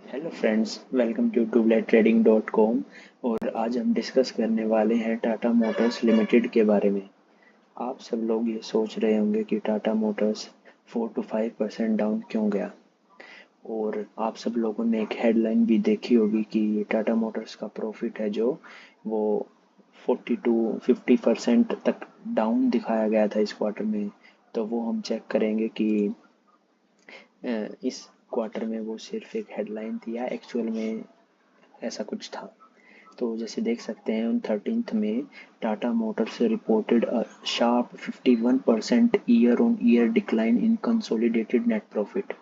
Hello friends, welcome to tubelettrading.com। और आज हम डिस्कस करने वाले हैं टाटा मोटर्स लिमिटेड के बारे में। आप सब लोग ये सोच रहे होंगे कि टाटा मोटर्स 4 to 5% डाउन क्यों गया। और आप सब लोगों ने एक हेडलाइन भी देखी होगी कि टाटा मोटर्स का प्रॉफिट है जो वो 40 to 50% तक डाउन दिखाया गया था इस क्वार्टर में। तो वो हम चेक करेंगे कि इस क्वार्टर में वो सिर्फ एक हेडलाइन थी या एक्चुअल में ऐसा कुछ था। तो जैसे देख सकते हैं ऑन 13th में Tata Motors reported a sharp 51% year on year decline in consolidated net profit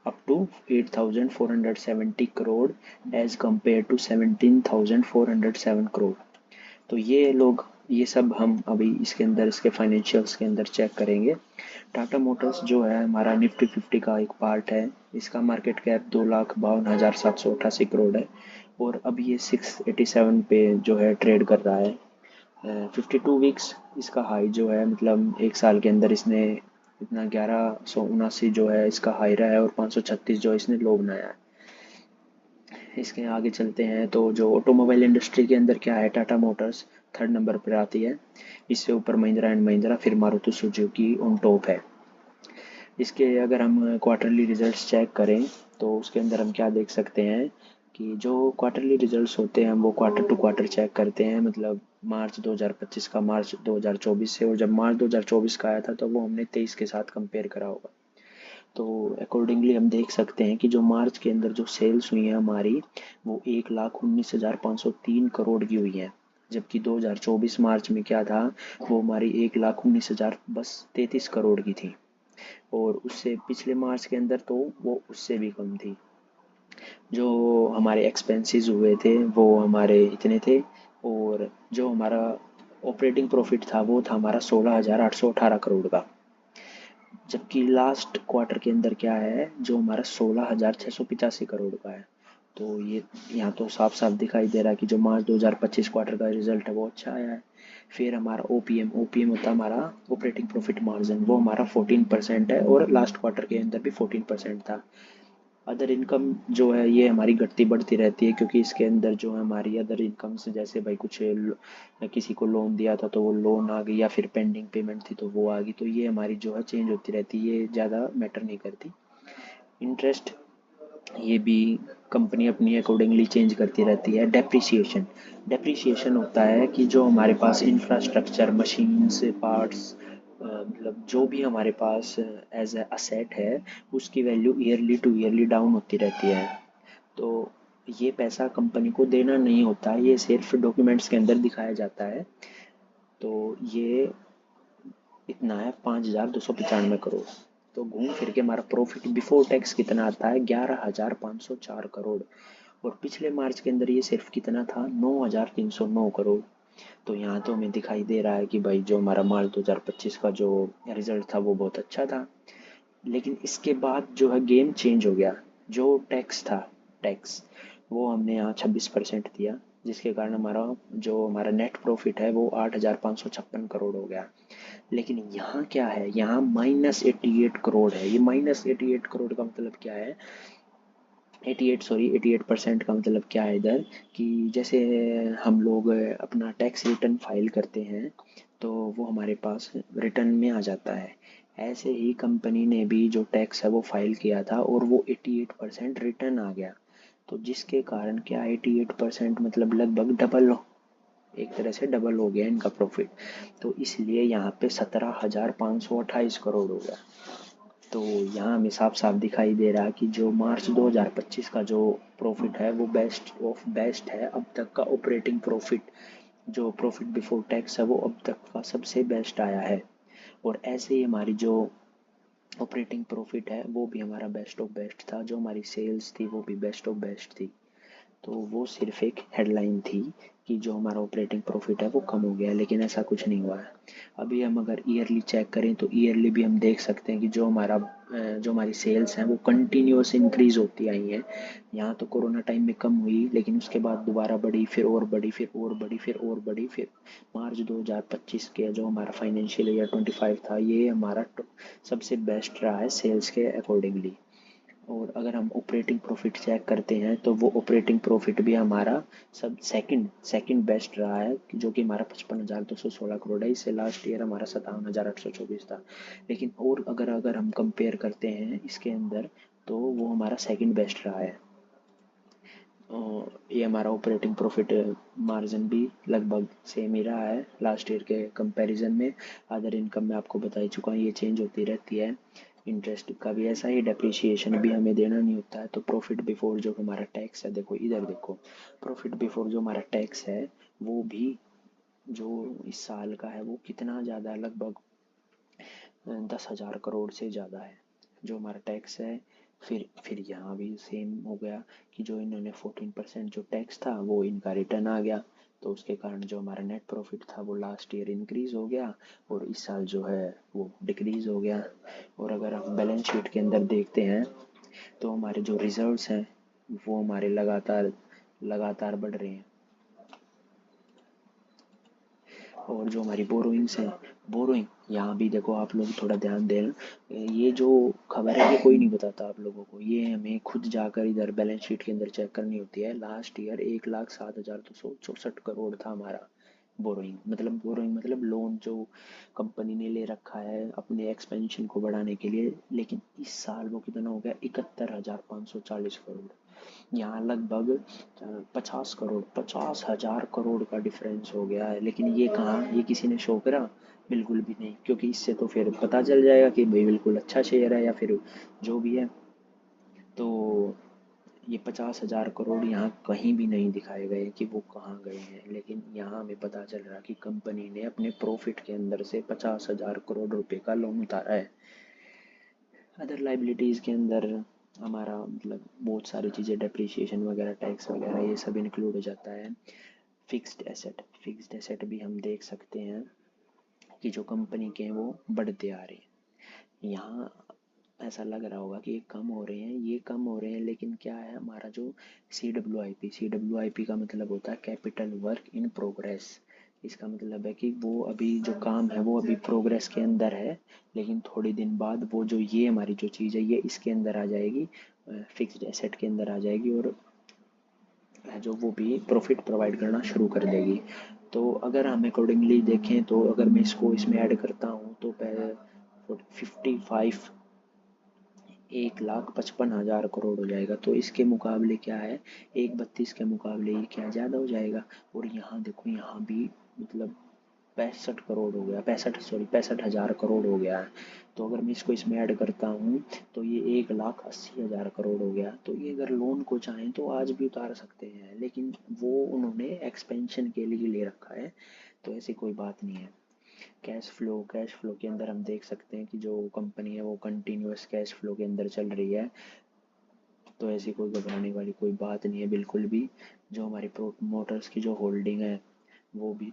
up to 8,470 crore as compared to 17,407 crore. तो ये सब हम अभी इसके अंदर इसके फाइनेंशियल्स के अंदर चेक करेंगे। टाटा मोटर्स जो है हमारा निफ्टी 50 का एक पार्ट है। इसका मार्केट कैप 2,52,788 करोड़ है और अब ये 687 पे जो है ट्रेड कर रहा है। 52 वीक्स इसका हाई जो है, मतलब एक साल के अंदर इसने इतना 1179 जो है इसका हाई रहा है और 536 जो इसने लो बनाया है। इसके आगे चलते हैं तो जो ऑटोमोबाइल इंडस्ट्री के अंदर क्या है, टाटा मोटर्स थर्ड नंबर पर आती है। इससे ऊपर महिंद्रा एंड महिंद्रा, फिर मारुति सुजुकी ऑन टॉप है। इसके अगर हम क्वार्टरली रिजल्ट्स चेक करें तो उसके अंदर हम क्या देख सकते हैं कि जो क्वार्टरली रिजल्ट्स होते हैं वो क्वार्टर टू क्वार्टर चेक करते हैं, मतलब मार्च 2025 का मार्च 2024 से। और जब मार्च 2024 का आया था तो वो हमने 23 के साथ कंपेयर करा होगा। तो अकॉर्डिंगली हम देख सकते हैं कि जो मार्च के अंदर जो सेल्स हुई हैं हमारी, वो 1,19,503 करोड़ की हुई हैं। जबकि 2024 मार्च में क्या था, वो हमारी 1,19,000 बस 33 करोड़ की थी। और उससे पिछले मार्च के अंदर तो वो उससे भी कम थी। जो हमारे एक्सपेंसेस हुए थे वो हमारे इतने थे। और जो हमारा ऑपरेटिंग प्रॉफिट था वो था हमारा 16,818 करोड़ का। जबकि लास्ट क्वार्टर के अंदर क्या है, जो हमारा 16,685 करोड़ का है। तो ये यहाँ तो साफ साफ दिखाई दे रहा है कि जो मार्च 2025 क्वार्टर का रिजल्ट है वो अच्छा आया है। फिर हमारा ओपीएम होता है हमारा ऑपरेटिंग प्रॉफिट मार्जिन, वो हमारा 14% है और लास्ट क्वार्टर के अंदर भी 14% था। अदर इनकम जो है ये हमारी घटती बढ़ती रहती है, क्योंकि इसके अंदर जो है हमारी अदर इनकम से, जैसे भाई कुछ किसी को लोन दिया था तो वो लोन आ गई, या फिर पेंडिंग पेमेंट थी तो वो आ गई। तो ये हमारी जो है चेंज होती रहती है, ये ज़्यादा मैटर नहीं करती। इंटरेस्ट ये भी कंपनी अपनी अकॉर्डिंगली चेंज करती रहती है। डेप्रिसिएशन डेप्रिसिएशन होता है कि जो हमारे पास इंफ्रास्ट्रक्चर, मशीन्स, पार्ट्स, मतलब जो भी हमारे पास एज ए असेट है, उसकी value yearly to yearly down होती रहती है। तो ये पैसा कंपनी को देना नहीं होता, ये सिर्फ डॉक्यूमेंट्स के अंदर दिखाया जाता है। तो ये इतना है 5,295 करोड़। तो घूम फिर के हमारा प्रॉफिट बिफोर टैक्स कितना आता है, 11,504 करोड़। और पिछले मार्च के अंदर ये सिर्फ कितना था, 9,309 करोड़। तो यहाँ तो हमें दिखाई दे रहा है कि भाई जो हमारा मार्च 2025 का जो रिजल्ट था वो बहुत अच्छा था। लेकिन इसके बाद जो है गेम चेंज हो गया। जो टैक्स था, टैक्स वो हमने यहाँ 26% दिया, जिसके कारण हमारा नेट प्रॉफिट है वो 8,556 करोड़ हो गया। लेकिन यहाँ क्या है, यहाँ -88 करोड़ है। ये -88 करोड़ का मतलब क्या है, 88% का मतलब क्या है इधर, कि जैसे हम लोग अपना टैक्स रिटर्न फाइल करते हैं तो वो हमारे पास रिटर्न में आ जाता है। ऐसे ही कंपनी ने भी जो टैक्स है वो फाइल किया था और वो 88% रिटर्न आ गया। तो जिसके कारण क्या, 88% मतलब लगभग डबल, एक तरह से डबल हो गया इनका प्रॉफिट। तो इसलिए यहाँ पे 17,528 करोड़ हो गया। तो यहाँ हमें साफ साफ दिखाई दे रहा है कि जो मार्च 2025 का जो प्रॉफिट है वो बेस्ट ऑफ बेस्ट है अब तक का। ऑपरेटिंग प्रॉफिट, जो प्रॉफिट बिफोर टैक्स है वो अब तक का सबसे बेस्ट आया है। और ऐसे ही हमारी जो ऑपरेटिंग प्रॉफिट है वो भी हमारा बेस्ट ऑफ बेस्ट था। जो हमारी सेल्स थी वो भी बेस्ट ऑफ बेस्ट थी। तो वो सिर्फ एक हेडलाइन थी कि जो हमारा ऑपरेटिंग प्रॉफिट है वो कम हो गया है, लेकिन ऐसा कुछ नहीं हुआ है। अभी हम अगर ईयरली चेक करें तो ईयरली भी हम देख सकते हैं कि जो हमारी सेल्स हैं वो कंटिन्यूस इंक्रीज होती आई हैं। यहाँ तो कोरोना टाइम में कम हुई, लेकिन उसके बाद दोबारा बढ़ी, फिर और बढ़ी, फिर और बढ़ी, फिर और बढ़ी, फिर मार्च 2025 के जो हमारा फाइनेंशियल ईयर 25 था, ये हमारा सबसे बेस्ट रहा है सेल्स के अकॉर्डिंगली। और अगर हम ऑपरेटिंग प्रॉफिट चेक करते हैं तो वो ऑपरेटिंग प्रॉफिट भी हमारा सब सेकंड बेस्ट रहा है, जो कि हमारा 55,216 करोड़ है। इससे लास्ट ईयर हमारा 57,824 था। लेकिन और अगर अगर हम कंपेयर करते हैं इसके अंदर, तो वो हमारा सेकंड बेस्ट रहा है। ये हमारा ऑपरेटिंग प्रॉफिट मार्जिन भी लगभग सेम ही रहा है लास्ट ईयर के कंपैरिजन में। अदर इनकम में आपको बता ही चुका हूँ, ये चेंज होती रहती है। इंटरेस्ट का भी ऐसा ही, डेप्रिसिएशन भी हमें देना नहीं होता है। तो प्रॉफिट बिफोर जो हमारा टैक्स है, देखो इधर देखो, प्रॉफिट बिफोर जो हमारा टैक्स है वो भी जो इस साल का है वो कितना ज़्यादा है, लगभग 10,000 करोड़ से ज़्यादा है जो हमारा टैक्स है। फिर यहाँ भी सेम हो गया कि जो इन्होंने 14% जो टैक्स था वो इनका रिटर्न आ गया, तो उसके कारण जो हमारा नेट प्रॉफिट था वो लास्ट ईयर इंक्रीज हो गया और इस साल जो है वो डिक्रीज हो गया। और अगर हम बैलेंस शीट के अंदर देखते हैं तो हमारे जो रिजर्व्स हैं वो हमारे लगातार लगातार बढ़ रहे हैं। और जो हमारी बोरोइंग्स हैं, बोरोइंग यहाँ भी देखो, आप लोग थोड़ा ध्यान देना, ये जो खबर है ये कोई नहीं बताता आप लोगों को, ये हमें खुद जाकर इधर बैलेंस शीट के अंदर चेक करनी होती है। लास्ट ईयर 1,07,264 था हमारा बोरोइंग मतलब लोन जो कंपनी ने ले रखा है अपने एक्सपेंशन को बढ़ाने के लिए। लेकिन इस साल वो कितना हो गया, 71,540 करोड़। यहाँ लगभग 50,000 करोड़ का डिफरेंस हो गया है। लेकिन ये कहाँ, ये किसी ने शो करा? बिल्कुल भी नहीं, क्योंकि इससे तो फिर पता चल जाएगा कि भाई बिल्कुल अच्छा शेयर है या फिर जो भी है। तो ये 50,000 करोड़ यहाँ कहीं भी नहीं दिखाए गए कि वो कहाँ गए हैं। लेकिन यहाँ हमें पता चल रहा कि कंपनी ने अपने प्रॉफिट के अंदर से 50,000 करोड़ रुपए का लोन उतारा है। अदर लाइबिलिटीज़ के अंदर हमारा मतलब बहुत सारी चीज़ें, डेप्रिसिएशन वगैरह, टैक्स वगैरह, ये सब इंक्लूड हो जाता है। फिक्स्ड एसेट भी हम देख सकते हैं कि जो कंपनी के हैं वो बढ़ते आ रहे हैं। यहाँ ऐसा लग रहा होगा कि ये कम हो रहे हैं, ये कम हो रहे हैं, लेकिन क्या है, हमारा जो सी डब्ल्यू आई पी का मतलब होता है कैपिटल वर्क इन प्रोग्रेस। इसका मतलब है कि वो अभी जो काम है वो अभी प्रोग्रेस के अंदर है, लेकिन थोड़ी दिन बाद वो जो ये हमारी जो चीज़ है ये इसके अंदर आ जाएगी, फिक्स्ड एसेट के अंदर आ जाएगी, और जो वो भी प्रॉफिट प्रोवाइड करना शुरू कर देगी। तो अगर हम अकॉर्डिंगली देखें तो अगर मैं इसको इसमें ऐड करता हूँ तो 55 1,55,000 करोड़ हो जाएगा। तो इसके मुकाबले क्या है, 1,32 के मुकाबले ये क्या ज़्यादा हो जाएगा। और यहाँ देखो, यहाँ भी मतलब 65 करोड़ हो गया, 65,000 करोड़ हो गया है। तो अगर मैं इसको इसमें ऐड करता हूँ तो ये 1,80,000 करोड़ हो गया। तो ये अगर लोन को चाहें तो आज भी उतार सकते हैं, लेकिन वो उन्होंने एक्सपेंशन के लिए ले रखा है, तो ऐसी कोई बात नहीं है। कैश फ्लो के अंदर हम देख सकते हैं कि जो कंपनी है वो कंटिन्यूस कैश फ्लो के अंदर चल रही है, तो ऐसी कोई घबराने वाली कोई बात नहीं है बिल्कुल भी। जो हमारी प्रोमोटर्स की जो होल्डिंग है वो भी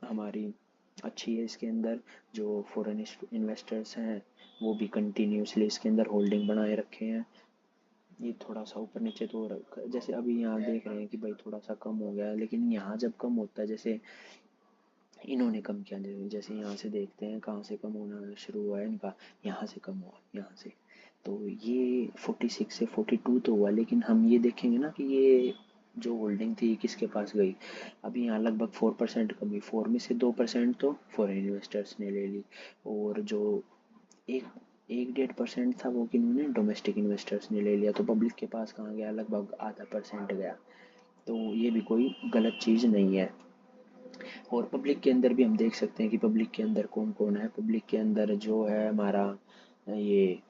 हमारी अच्छी है इसके अंदर। जो फॉरेन इन्वेस्टर्स हैं वो भी कंटिन्यूसली इसके अंदर होल्डिंग बनाए रखे हैं। ये थोड़ा सा ऊपर नीचे तो जैसे अभी यहाँ देख रहे हैं कि भाई थोड़ा सा कम हो गया है, लेकिन यहाँ जब कम होता है, जैसे इन्होंने कम किया, जैसे यहाँ से देखते हैं कहाँ से कम होना शुरू हुआ है इनका, यहाँ से कम हुआ, यहाँ से। तो ये 46 से 42 तो हुआ, लेकिन हम ये देखेंगे ना कि ये जो होल्डिंग थी किसके पास गई। अभी यहाँ लगभग 4% कमी, 4 में से 2% तो फॉरेन इन्वेस्टर्स ने ले ली, और जो एक 1-1.5% था वो किन्होंने, डोमेस्टिक इन्वेस्टर्स ने ले लिया। तो पब्लिक के पास कहाँ गया, लगभग आधा परसेंट गया। तो ये भी कोई गलत चीज़ नहीं है। और पब्लिक के अंदर भी हम देख सकते हैं कि पब्लिक के अंदर कौन कौन है। पब्लिक के अंदर जो है हमारा ये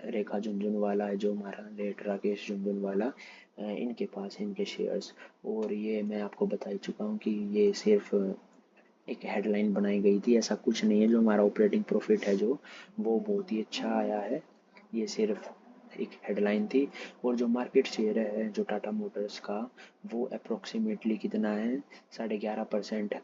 रेखा झुनझुनवाला है, जो हमारा लेट राकेश झुनझुनवाला, इनके पास हैं इनके शेयर्स। और ये मैं आपको बता ही चुका हूँ कि ये सिर्फ एक हेडलाइन बनाई गई थी, ऐसा कुछ नहीं है। जो हमारा ऑपरेटिंग प्रॉफिट है जो वो बहुत ही अच्छा आया है, ये सिर्फ एक हेडलाइन थी। और जो मार्केट शेयर है जो टाटा मोटर्स का, वो अप्रोक्सीमेटली कितना है, 11.5% है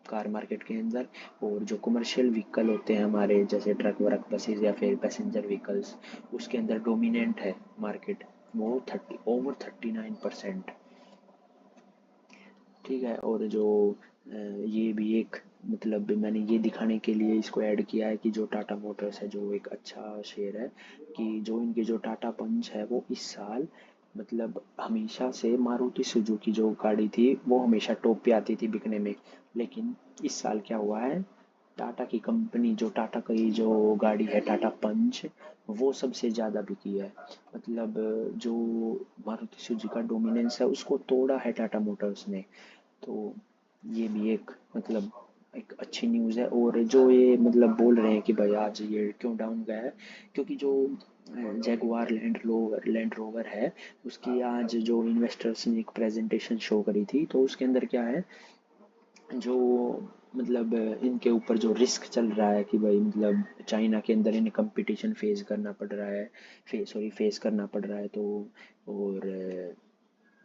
कार मार्केट के अंदर। और जो कमर्शियल व्हीकल होते हैं हमारे, जैसे ट्रक वर्क बसेज या फिर पैसेंजर व्हीकल्स, उसके अंदर डोमिनेंट है मार्केट, वो 39%। ठीक है। और जो ये भी एक मतलब मैंने ये दिखाने के लिए इसको ऐड किया है कि जो टाटा मोटर्स है जो एक अच्छा शेयर है, कि जो इनके जो टाटा पंच है वो इस साल मतलब हमेशा से मारुति सुजुकी जो गाड़ी थी वो हमेशा टॉप पे आती थी बिकने में। लेकिन इस साल क्या हुआ है, टाटा की कंपनी जो टाटा की जो गाड़ी है टाटा पंच वो सबसे ज़्यादा बिकी है। मतलब जो मारुति सुजुकी का डोमिनेंस है उसको तोड़ा है टाटा मोटर्स ने। तो ये भी एक मतलब एक अच्छी न्यूज़ है। और जो ये मतलब बोल रहे हैं कि भाई आज ये क्यों डाउन गया है, क्योंकि जो जैगुआर लैंड रोवर है उसकी आज जो इन्वेस्टर्स ने एक प्रेजेंटेशन शो करी थी तो उसके अंदर क्या है, जो मतलब इनके ऊपर जो रिस्क चल रहा है कि भाई मतलब चाइना के अंदर इन्हें कंपटीशन फेस करना पड़ रहा है, फेस करना पड़ रहा है। तो और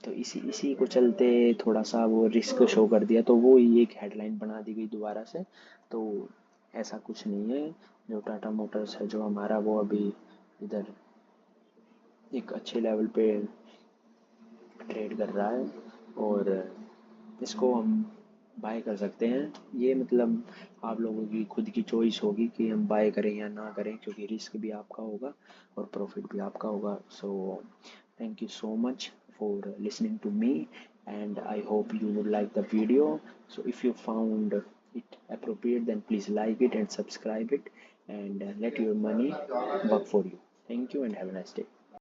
तो इसी इसी को चलते थोड़ा सा वो रिस्क शो कर दिया तो वो ही एक हेडलाइन बना दी गई दोबारा से। तो ऐसा कुछ नहीं है, जो टाटा मोटर्स है जो हमारा वो अभी इधर एक अच्छे लेवल पे ट्रेड कर रहा है और इसको हम बाय कर सकते हैं। ये मतलब आप लोगों की खुद की चॉइस होगी कि हम बाय करें या ना करें, क्योंकि रिस्क भी आपका होगा और प्रॉफिट भी आपका होगा। So thank you so much for listening to me, and I hope you would like the video. So if you found it appropriate, then please like it and subscribe it, and let your money work for you. Thank you and have a nice day.